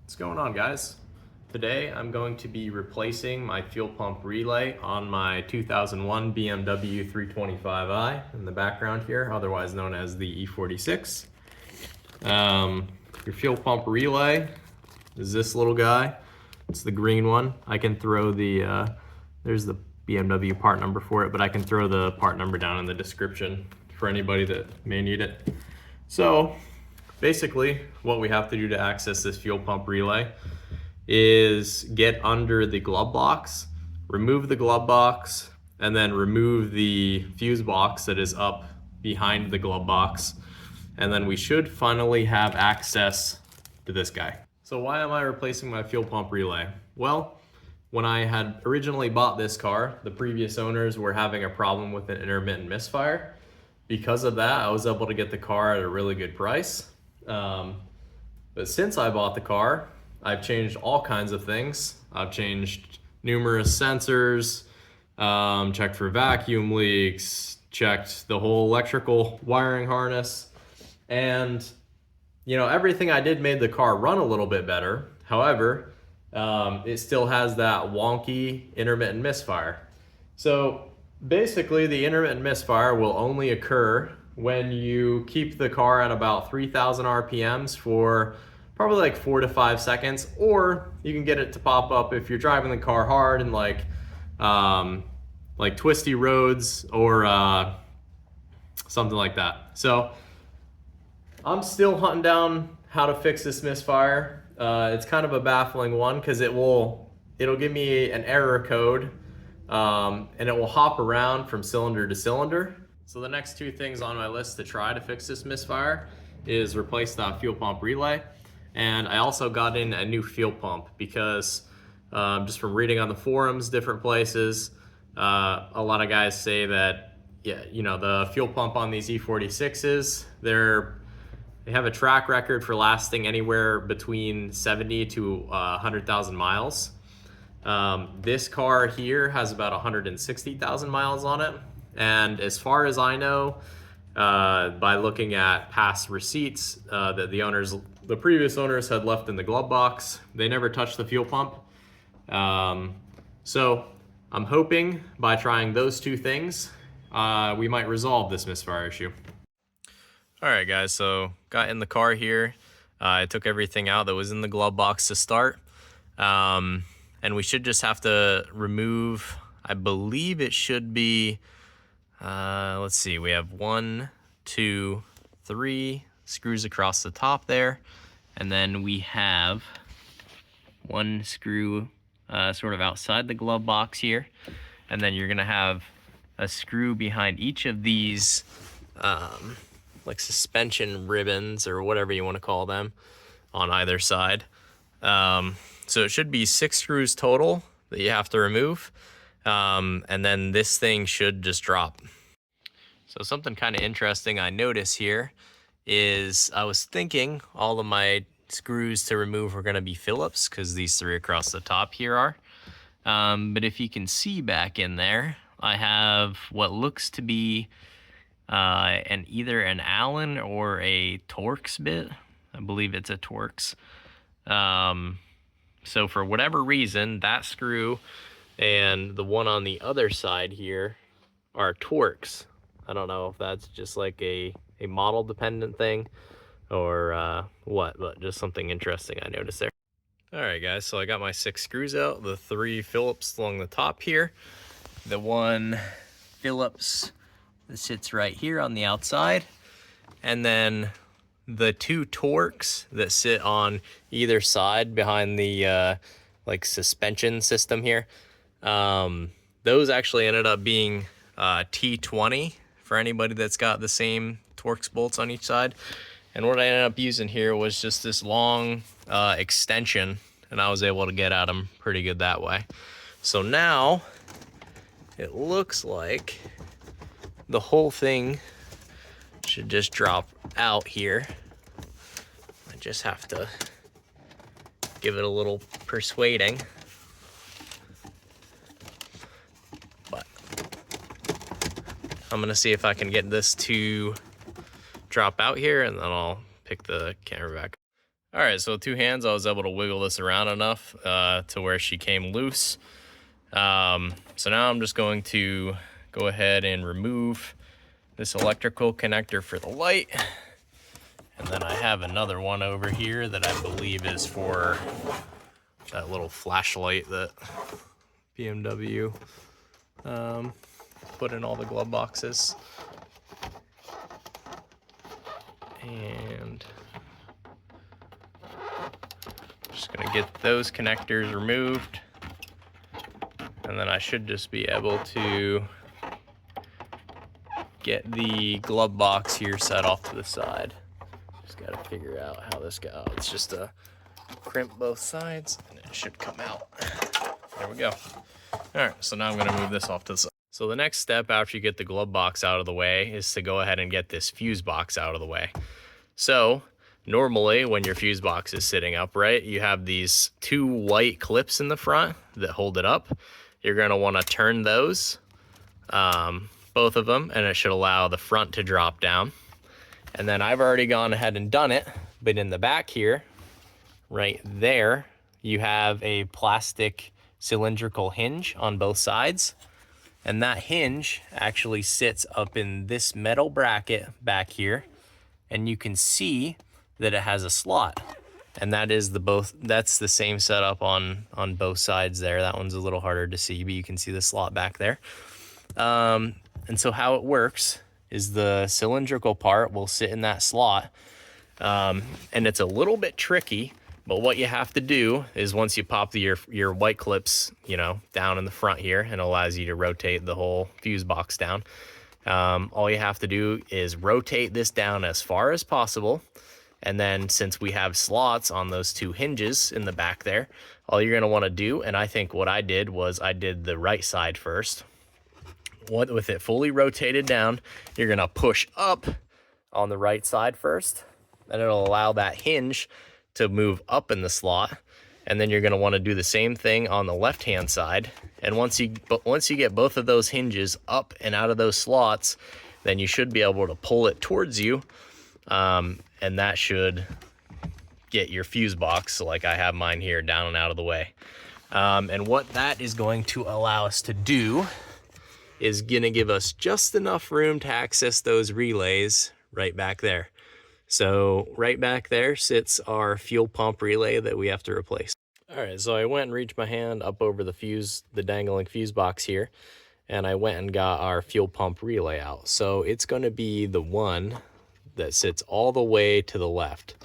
What's going on, guys? Today I'm going to be replacing my fuel pump relay on my 2001 BMW 325i in the background here, otherwise known as the E46. Your fuel pump relay is this little guy. It's the green one. I can throw the, there's the BMW part number for it, but I can throw the part number down in the description for anybody that may need it. So basically, what we have to do to access this fuel pump relay is get under the glove box, remove the glove box, and then remove the fuse box that is up behind the glove box. And then we should finally have access to this guy. So why am I replacing my fuel pump relay? Well, when I had originally bought this car, the previous owners were having a problem with an intermittent misfire. Because of that, I was able to get the car at a really good price. But since I bought the car, I've changed all kinds of things. I've changed numerous sensors, checked for vacuum leaks, checked the whole electrical wiring harness, and everything I did made the car run a little bit better. However, it still has that wonky intermittent misfire. So basically, the intermittent misfire will only occur when you keep the car at about 3,000 RPMs for probably like 4 to 5 seconds, or you can get it to pop up if you're driving the car hard and like twisty roads or something like that. So I'm still hunting down how to fix this misfire. It's kind of a baffling one because it'll give me an error code and it will hop around from cylinder to cylinder. So the next two things on my list to try to fix this misfire is replace that fuel pump relay. And I also got in a new fuel pump because just from reading on the forums, different places, a lot of guys say that, the fuel pump on these E46s, they have a track record for lasting anywhere between 70 to 100,000 miles. This car here has about 160,000 miles on it. And as far as I know, by looking at past receipts that the previous owners had left in the glove box, they never touched the fuel pump. So I'm hoping by trying those two things, we might resolve this misfire issue. All right, guys, so got in the car here. I took everything out that was in the glove box to start. And we should just have to remove, I believe it should be, let's see, we have 1, 2, 3 screws across the top there. And then we have one screw sort of outside the glove box here. And then you're gonna have a screw behind each of these like suspension ribbons or whatever you want to call them on either side. So it should be 6 screws total that you have to remove. And then this thing should just drop. So something kind of interesting I notice here is I was thinking all of my screws to remove were going to be Phillips because these 3 across the top here are. But if you can see back in there, I have what looks to be either an Allen or a Torx bit. I believe it's a Torx. So for whatever reason, that screw and the one on the other side here are Torx. I don't know if that's just like a model dependent thing or what, but just something interesting I noticed there. All right, guys, so I got my 6 screws out, the 3 Phillips along the top here, the one Phillips that sits right here on the outside, and then the 2 Torx that sit on either side behind the like suspension system here. Those actually ended up being T20 for anybody that's got the same Torx bolts on each side. And what I ended up using here was just this long extension, and I was able to get at them pretty good that way. So now it looks like the whole thing should just drop out here. I just have to give it a little persuading. But I'm gonna see if I can get this to drop out here, and then I'll pick the camera back. All right, so with two hands, I was able to wiggle this around enough to where she came loose. So now I'm just going to go ahead and remove this electrical connector for the light. And then I have another one over here that I believe is for that little flashlight that BMW put in all the glove boxes. And just gonna get those connectors removed. And then I should just be able to get the glove box here set off to the side. Just gotta figure out how this goes. It's just a crimp both sides and it should come out. There we go. All right, so now I'm gonna move this off to the side. So the next step after you get the glove box out of the way is to go ahead and get this fuse box out of the way. So normally when your fuse box is sitting upright, you have these two white clips in the front that hold it up. You're gonna wanna turn those, both of them, and it should allow the front to drop down. And then I've already gone ahead and done it, but in the back here, right there, you have a plastic cylindrical hinge on both sides. And that hinge actually sits up in this metal bracket back here. And you can see that it has a slot. And that is that's the same setup on both sides there. That one's a little harder to see, but you can see the slot back there. And so how it works is the cylindrical part will sit in that slot. And it's a little bit tricky, but what you have to do is once you pop your white clips, you know, down in the front here, and it allows you to rotate the whole fuse box down. All you have to do is rotate this down as far as possible. And then since we have slots on those two hinges in the back there, all you're gonna wanna do, and I think what I did was I did the right side first. With it fully rotated down, you're gonna push up on the right side first, and it'll allow that hinge to move up in the slot. And then you're gonna wanna do the same thing on the left-hand side. And once you get both of those hinges up and out of those slots, then you should be able to pull it towards you. And that should get your fuse box, like I have mine here, down and out of the way. And what that is going to allow us to do is gonna give us just enough room to access those relays right back there. So right back there sits our fuel pump relay that we have to replace. All right, so I went and reached my hand up over the dangling fuse box here, and I went and got our fuel pump relay out. So it's gonna be the one that sits all the way to the left.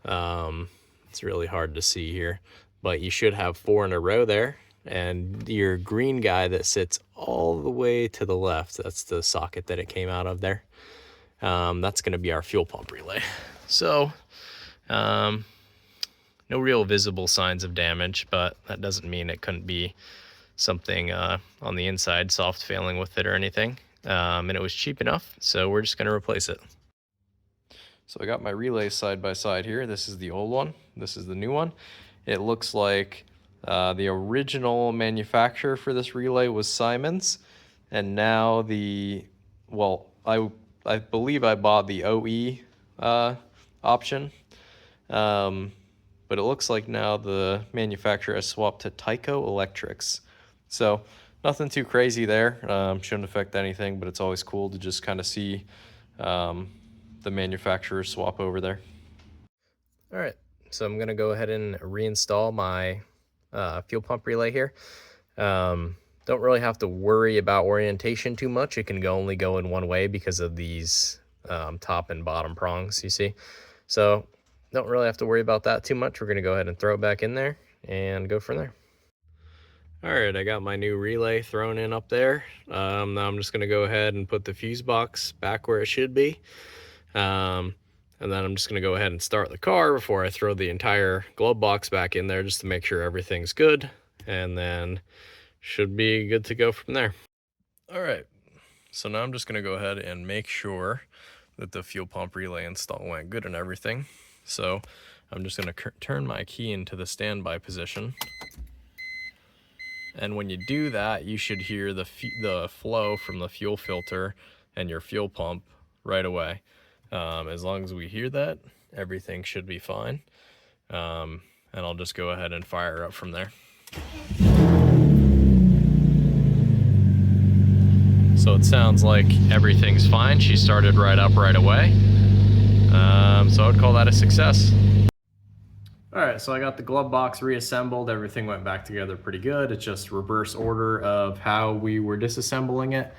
It's really hard to see here, but you should have 4 in a row there. And your green guy that sits all the way to the left, that's the socket that it came out of there. That's going to be our fuel pump relay. So no real visible signs of damage, but that doesn't mean it couldn't be something on the inside, soft failing with it or anything. And it was cheap enough, so we're just going to replace it. So I got my relays side by side here. This is the old one. This is the new one. It looks like the original manufacturer for this relay was Siemens, and now I believe I bought the OE option, but it looks like now the manufacturer has swapped to Tyco Electrics. So nothing too crazy there. Shouldn't affect anything, but it's always cool to just kind of see the manufacturer swap over there. All right, so I'm gonna go ahead and reinstall my fuel pump relay here. Don't really have to worry about orientation too much. It can only go in one way because of these top and bottom prongs, you see. So don't really have to worry about that too much. We're gonna go ahead and throw it back in there and go from there. All right, I got my new relay thrown in up there. Now I'm just gonna go ahead and put the fuse box back where it should be. And then I'm just gonna go ahead and start the car before I throw the entire glove box back in there just to make sure everything's good. And then should be good to go from there. All right, so now I'm just gonna go ahead and make sure that the fuel pump relay install went good and everything. So I'm just gonna turn my key into the standby position. And when you do that, you should hear the flow from the fuel filter and your fuel pump right away. As long as we hear that, everything should be fine. And I'll just go ahead and fire up from there. So it sounds like everything's fine. She started right up right away. So I would call that a success. All right, so I got the glove box reassembled. Everything went back together pretty good. It's just reverse order of how we were disassembling it.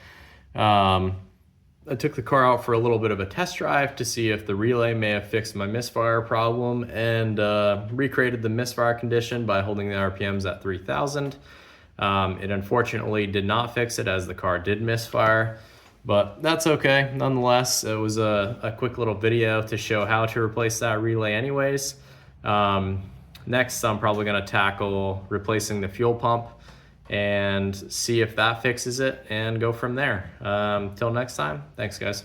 I took the car out for a little bit of a test drive to see if the relay may have fixed my misfire problem, and recreated the misfire condition by holding the RPMs at 3,000. It unfortunately did not fix it, as the car did misfire, but that's okay. Nonetheless, it was a quick little video to show how to replace that relay anyways. Next, I'm probably going to tackle replacing the fuel pump and see if that fixes it and go from there. Till next time, thanks guys.